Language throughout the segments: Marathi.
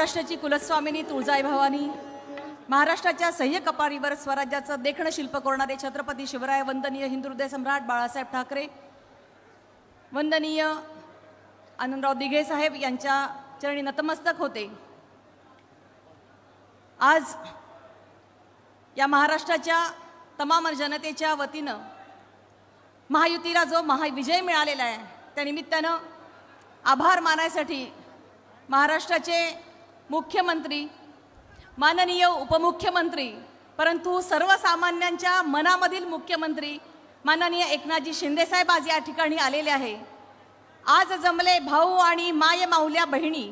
महाराष्ट्राची कुलस्वामिनी तुळजाई भवानी, महाराष्ट्राच्या सह्य कपाळीवर स्वराज्याचं देखणं शिल्प कोरणारे छत्रपती शिवराय, वंदनीय हिंदू हृदय सम्राट बाळासाहेब ठाकरे, वंदनीय आनंदराव दिघे साहेब यांच्या चरणी नतमस्तक होते। आज या महाराष्ट्राच्या तमाम जनतेच्या वतीनं महायुतीला जो महाविजय मिळालेला आहे त्या निमित्तानं आभार मानायसाठी महाराष्ट्राचे मुख्यमंत्री, माननीय उपमुख्यमंत्री, परंतु सर्वसामान्यांच्या मनामधील मुख्यमंत्री माननीय एकनाथजी शिंदे साहेब आज या ठिकाणी आलेले आहे। आज जमले भाऊ आणि माय माऊल्या बहिणी,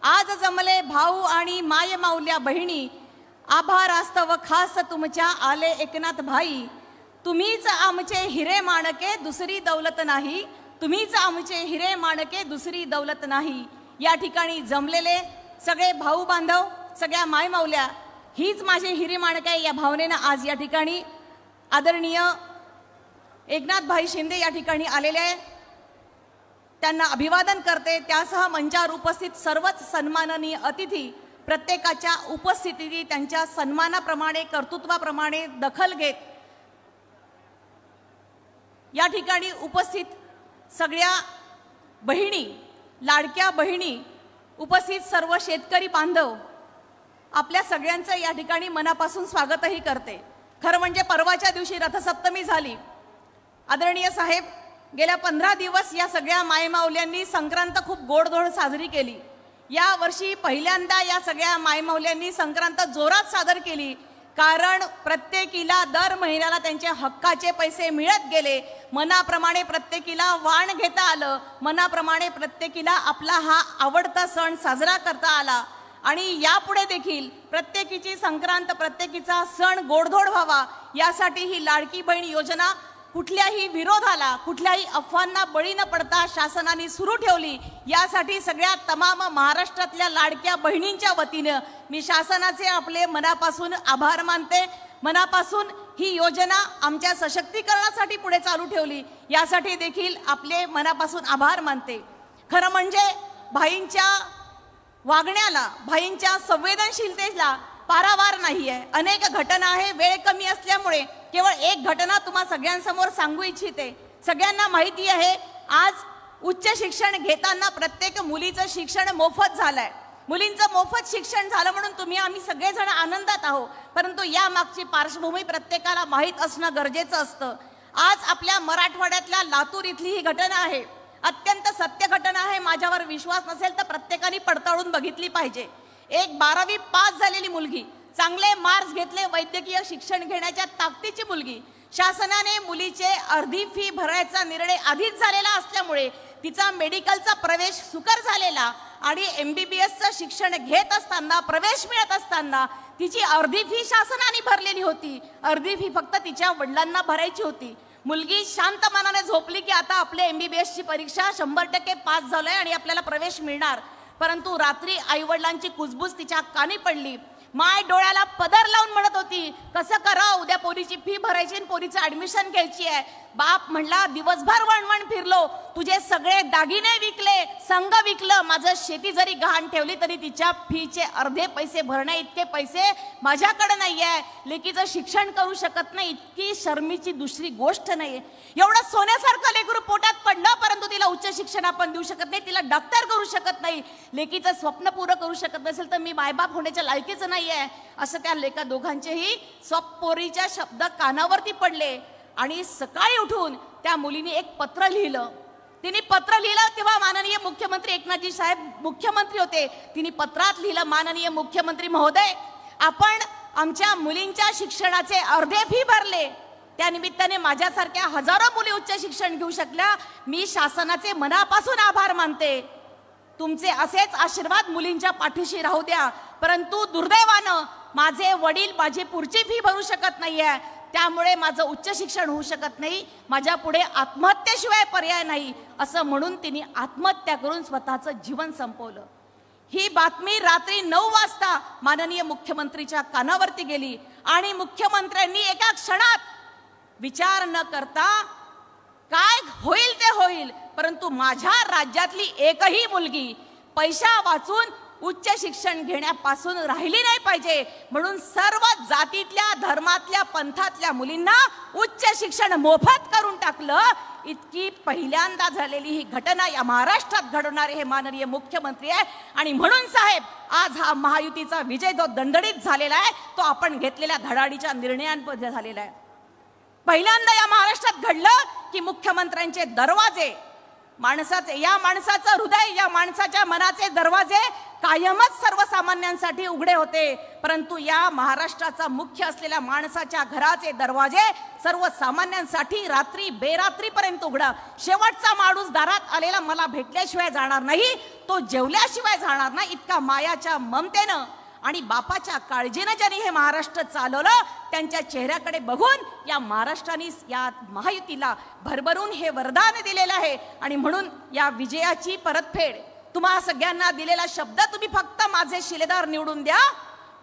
आज जमले भाऊ आणि माय माऊल्या बहिणी, आभारास्तव खास तुमच्या आले एकनाथ भाई, तुम्हीच आमचे हिरे माणके दुसरी दौलत नाही, तुम्हीच आमचे हिरे माणके दुसरी दौलत नाही। या ठिकाणी जमलेले सगळे भाऊ बांधव, सगळ्या माय माऊल्या, हीच माझे हिरे माणके आहे या भावनेनं आज या ठिकाणी आदरणीय एकनाथ भाई शिंदे या ठिकाणी आलेले आहे। त्यांना अभिवादन करते। त्यासह मंचावर उपस्थित सर्वच सन्माननीय अतिथी प्रत्येकाच्या उपस्थितीत त्यांच्या सन्मानाप्रमाणे, कर्तृत्वाप्रमाणे दखल घेत या ठिकाणी उपस्थित सगळ्या बहिणी, लाडक्या बहिणी, उपस्थित सर्व शेतकरी बांधव, आपल्या सगळ्यांचं या ठिकाणी मनापासून स्वागतही करते। खरं म्हणजे परवाच्या दिवशी रथसप्तमी झाली। आदरणीय साहेब, गेल्या 15 दिवस या सगळ्या मायमाऊल्यांनी संक्रांत खूप गोडधोड साजरी केली। या वर्षी पहिल्यांदा या सगळ्या मायमाऊल्यांनी संक्रांत जोरात सादर केली, कारण प्रत्येकीला दर महिन्याला त्यांच्या हक्काचे पैसे मिळत गेले। मनाप्रमाणे प्रत्येकीला वाण घेता आलं, मनाप्रमाणे प्रत्येकीला आपला हा आवडता सण साजरा करता आला आणि यापुढे देखील प्रत्येकीची संक्रांत, प्रत्येकीचा सण गोडधोड व्हावा यासाठी ही लाडकी बहीण योजना कुठल्याही विरोधाला, कुठल्याही अफवांना बळी न पडता शासनाने सुरू ठेवली। यासाठी सगळ्या तमाम महाराष्ट्रातल्या लाडक्या बहिणींच्या वतीने मी शासनाचे आपले मनापासून आभार मानते। मनापासून ही योजना आमच्या सशक्तीकरणासाठी पुढे चालू ठेवली यासाठी देखील आपले मनापासून आभार मानते। खरं म्हणजे भाईंच्या वागण्याला, भाईंच्या संवेदनशीलतेला पारावार नाहीये। अनेक घटना आहे, वेळ कमी असल्यामुळे केवळ एक घटना तुम्हा सगळ्यांसमोर सांगू इच्छिते। सगळ्यांना माहिती आहे, आज उच्च शिक्षण घेताना प्रत्येक मुलीचं शिक्षण मोफत झालंय। मुलींचं मोफत शिक्षण झालं म्हणून आम्ही सगळेजण आनंदात आहोत, परंतु या मागची पार्श्वभूमी प्रत्येकाला माहीत असणं गरजेचं असतं। आज आपल्या मराठवाड्यातल्या लातूर इथली ही घटना आहे, अत्यंत सत्य घटना आहे। माझ्यावर विश्वास नसेल तर प्रत्येकाने पडताळून बघितली पाहिजे। एक 12वी पास झालेली मुलगी, चांगले मार्क्स घेतले, वैद्यकीय शिक्षण घेण्याच्या ताकदीची मुलगी, शासनाने मुलीचे अर्धी फी भरायचा निर्णय आधीच झालेला असल्यामुळे तिचा मेडिकलचा प्रवेश सुकर झालेला आणि MBBSचं शिक्षण घेत असताना, प्रवेश मिळत असताना तिची अर्धी फी शासनाने भरलेली होती, अर्धी फी फक्त तिच्या वडिलांना भरायची होती। मुलगी शांत मनाने झोपली की आता आपले MBBSची परीक्षा 100% पास झालोय आणि आपल्याला प्रवेश मिळणार, परंतु रात्री आईवडिलांची कुजबूज तिच्या कानी पडली। माय डोळ्याला पदर लावून म्हणत होती, कसं करा, उद्या पोरीची फी भरायची आणि पोरीचं ऍडमिशन घ्यायची आहे। बाप म्हणला, दिवसभर वणवण फिरलो, तुझे सगळे दागिने विकले, संघ विकलं, माझं शेती जरी गहाण ठेवली तरी तिच्या फीचे अर्धे पैसे भरण्या इतके पैसे माझ्याकडे नाहीये। लेकीचं शिक्षण करू शकत नाही, इतकी शर्मीची दुसरी गोष्ट नाहीये। एवढं सोन्यासारखं लेकरू पोटात पडलं, परंतु तिला उच्च शिक्षण आपण देऊ शकत नाही, तिला डॉक्टर करू शकत नाही, लेकीचं स्वप्न पूर्ण करू शकत नसेल तर मी मायबाप होण्याच्या लायकीचं नाहीये असं त्या लेका दोघांचेही स्वपोरीच्या शब्द कानावरती पडले। आणि सकाळी उठून त्या मुलीने एक पत्र लिहिलं। तिने पत्र लिहिलं तेव्हा माननीय मुख्यमंत्री एकनाथजी साहेब मुख्यमंत्री होते। तिने पत्रात लिहिलं, माननीय मुख्यमंत्री महोदय, आपण आमच्या मुलींच्या शिक्षणाचे अर्धे फी भरले, त्या निमित्ताने माझ्यासारख्या हजारो मुली उच्च शिक्षण घेऊ शकल्या। मी शासनाचे मनापासून आभार मानते। तुमचे असेच आशीर्वाद मुलींच्या पाठीशी राहू द्या। परंतु दुर्दैवानं माझे वडील माझी पुढची फी भरू शकत नाहीये, त्यामुळे माझं उच्च शिक्षण होऊ शकत नाही, माझ्या पुढे आत्महत्येशिवाय पर्याय नाही असं म्हणून तिने आत्महत्या करून स्वतःचं जीवन संपवलं। ही बातमी रात्री 9 वाजता माननीय मुख्यमंत्रीच्या कानावरती गेली आणि मुख्यमंत्र्यांनी एका क्षणात विचार न करता काय होईल ते होईल, परंतु माझ्या राज्यातली एकही मुलगी पैसा वाचून उच्च शिक्षण घेण्यापासून राहिली नाही पाहिजे, म्हणून सर्व जातीतल्या, धर्मातल्या, पंथातल्या मुलींना उच्च शिक्षण मोफत करून टाकलं. इतकी पहिल्यांदा झालेली ही घटना या महाराष्ट्रात घडवणारे हे माननीय मुख्यमंत्री आहे. आणि म्हणून साहेब, आज हा महायुतीचा विजय जो दणदणीत झालेला आहे तो आपण घेतलेल्या धडाडीच्या निर्णयांमध्ये झालेला आहे. पहिल्यांदा या महाराष्ट्रात घडलं की मुख्यमंत्र्यांचे दरवाजे, या माणसाचं हृदय, या माणसाच्या मनाचे दरवाजे कायमच सर्वसामान्यांसाठी उघडे होते, परंतु या महाराष्ट्राचा मुख्य असलेल्या माणसाच्या घराचे दरवाजे सर्वसामान्यांसाठी रात्री बेरात्रीपर्यंत उघडा. शेवटचा माणूस दारात आलेला मला भेटल्याशिवाय जाणार नाही, तो जेवल्याशिवाय जाणार नाही, इतका मायाच्या ममतेनं आणि बापाच्या काळजीनं ज्यांनी हे महाराष्ट्र चालवलं, त्यांच्या चेहऱ्याकडे बघून या महाराष्ट्राने या महायुतीला भरभरून हे वरदान दिलेलं आहे. आणि म्हणून या विजयाची परतफेड, तुम्हा सगळ्यांना दिलेला शब्द तुम्ही फक्त माझे शिलेदार निवडून द्या,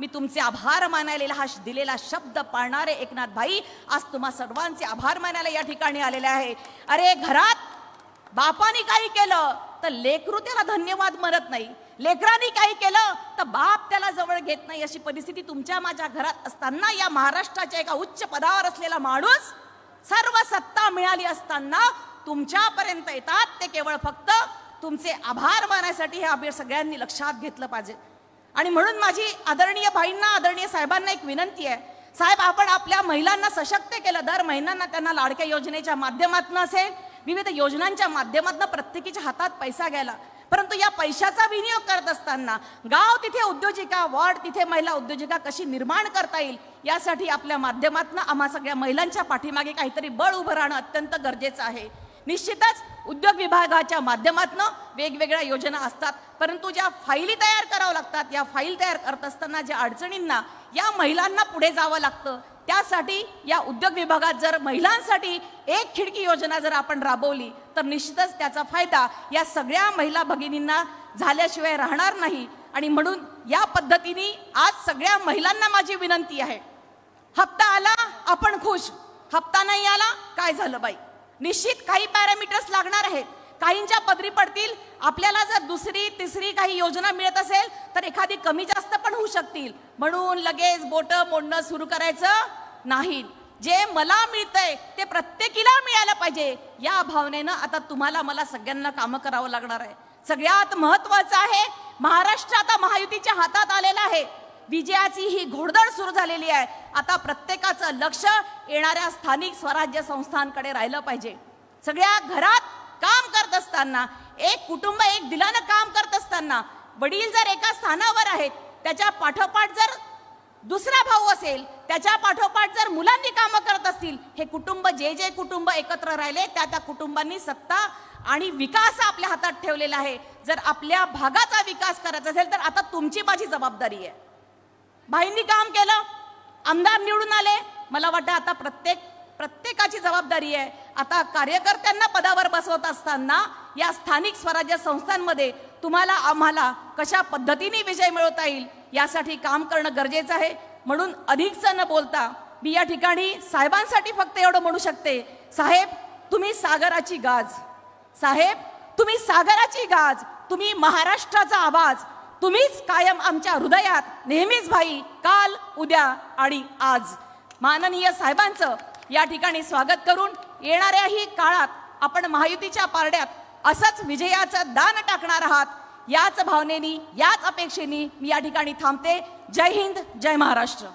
मी तुमचे आभार मानायला हा दिलेला शब्द पाळणारे एकनाथ भाई आज तुम्हा सर्वांचे आभार मानायला या ठिकाणी आलेले आहे. अरे, घरात बापाने काही केलं तर लेकरू त्याला धन्यवाद म्हणत नाही, लेकरांनी काही केलं तर बाप त्याला जवळ घेत नाही, अशी परिस्थिती तुमच्या माझ्या घरात असताना या महाराष्ट्राच्या एका उच्च पदावर असलेला माणूस सर्व सत्ता मिळाली असताना तुमच्यापर्यंत येतात, ते केवळ फक्त तुमचे आभार मानायसाठी. हे आभार सगळ्यांनी लक्षात घेतलं पाहिजे. आणि म्हणून माझी आदरणीय भाईंना, आदरणीय साहेबांना एक विनंती आहे. साहेब, आपण आपल्या महिलांना सशक्त केलं, दर महिन्यांना त्यांना लाडक्या योजनेच्या माध्यमातून असेल, विविध योजनांच्या माध्यमातून प्रत्येकीच्या हातात पैसा गेला, परंतु या पैशाचा विनियोग करत असताना गाव तिथे उद्योजिका, वार्ड तिथे महिला उद्योजिका कशी निर्माण करता येईल यासाठी आपल्या माध्यमातून आम्हा सगळ्या महिलांच्या पाठीमागे काहीतरी बळ उभं राहणं अत्यंत गरजेचं आहे. निश्चितच उद्योग विभागाच्या माध्यमातून वेगवेगळ्या योजना असतात, परंतु ज्या फाईली तयार कराव्या लागतात, या फाईल तयार करत असताना ज्या अडचणींना या महिलांना पुढे जावं लागतं, त्यासाठी या उद्योग विभागात जर महिलांसाठी एक खिडकी योजना जर आपण राबवली तर निश्चितच त्याचा फायदा या सगळ्या महिला भगिनींना झाल्याशिवाय राहणार नाही. आणि म्हणून या पद्धतीने आज सगळ्या महिलांना माझी विनंती आहे, हप्ता आला आपण खुश, हप्ता नाही आला काय झालं बाई, निश्चित काही पॅरामीटर्स लागणार आहेत, काहींच्या पदरी पडतील. आपल्याला जर दुसरी तिसरी काही योजना मिळत असेल तर एखादी कमी जास्त पण होऊ शकतील, म्हणून लगेच बोट मोडणं सुरू करायचं नाही. जे मला मिळतंय ते प्रत्येकीला मिळायला पाहिजे या भावनेनं आता तुम्हाला मला सगळ्यांना कामं करावं लागणार आहे. सगळ्यात महत्वाचं आहे, महाराष्ट्र आता महायुतीच्या हातात आलेला आहे, विजयाची ही घोडदौड सुरू झालेली आहे. आता प्रत्येकाचं लक्ष येणाऱ्या स्थानिक स्वराज्य संस्थांकडे राहिलं पाहिजे. सगळ्या घरात काम करत असताना, एक कुटुंब एक दिलानं काम करत असताना, वडील जर एका स्थानावर आहेत, त्याच्या पाठोपाठ जर दुसरा भाऊ असेल, त्याच्या पाठोपाठ जर मुलांनी कामं करत असतील, हे कुटुंब जे कुटुंब एकत्र राहिले त्या कुटुंबांनी सत्ता आणि विकास आपल्या हातात ठेवलेला आहे. जर आपल्या भागाचा विकास करायचा असेल तर आता तुमची माझी जबाबदारी आहे. भाईंनी काम केलं, आमदार निवडून आले, मला वाटतं आता प्रत्येकाची जबाबदारी आहे. आता कार्यकर्त्यांना पदावर बसवत असताना या स्थानिक स्वराज्य संस्थांमध्ये तुम्हाला आम्हाला कशा पद्धतीने विजय मिळवता येईल यासाठी काम करणं गरजेचं आहे. म्हणून अधिकचं न बोलता मी या ठिकाणी साहेबांसाठी फक्त एवढं म्हणू शकते, साहेब तुम्ही सागराची गाज, साहेब तुम्ही सागराची गाज, तुम्ही महाराष्ट्राचा आवाज, तुम्हीच कायम आमच्या हृदयात नेहमीच भाई, काल उद्या आणि आज. माननीय साहेबांचं या ठिकाणी स्वागत करून येणाऱ्याही काळात आपण महायुतीच्या पारड्यात असंच विजयाचं दान टाकणार आहात, याच भावनेनी याच अपेक्षेनी मी या ठिकाणी थांबते. जय हिंद, जय महाराष्ट्र.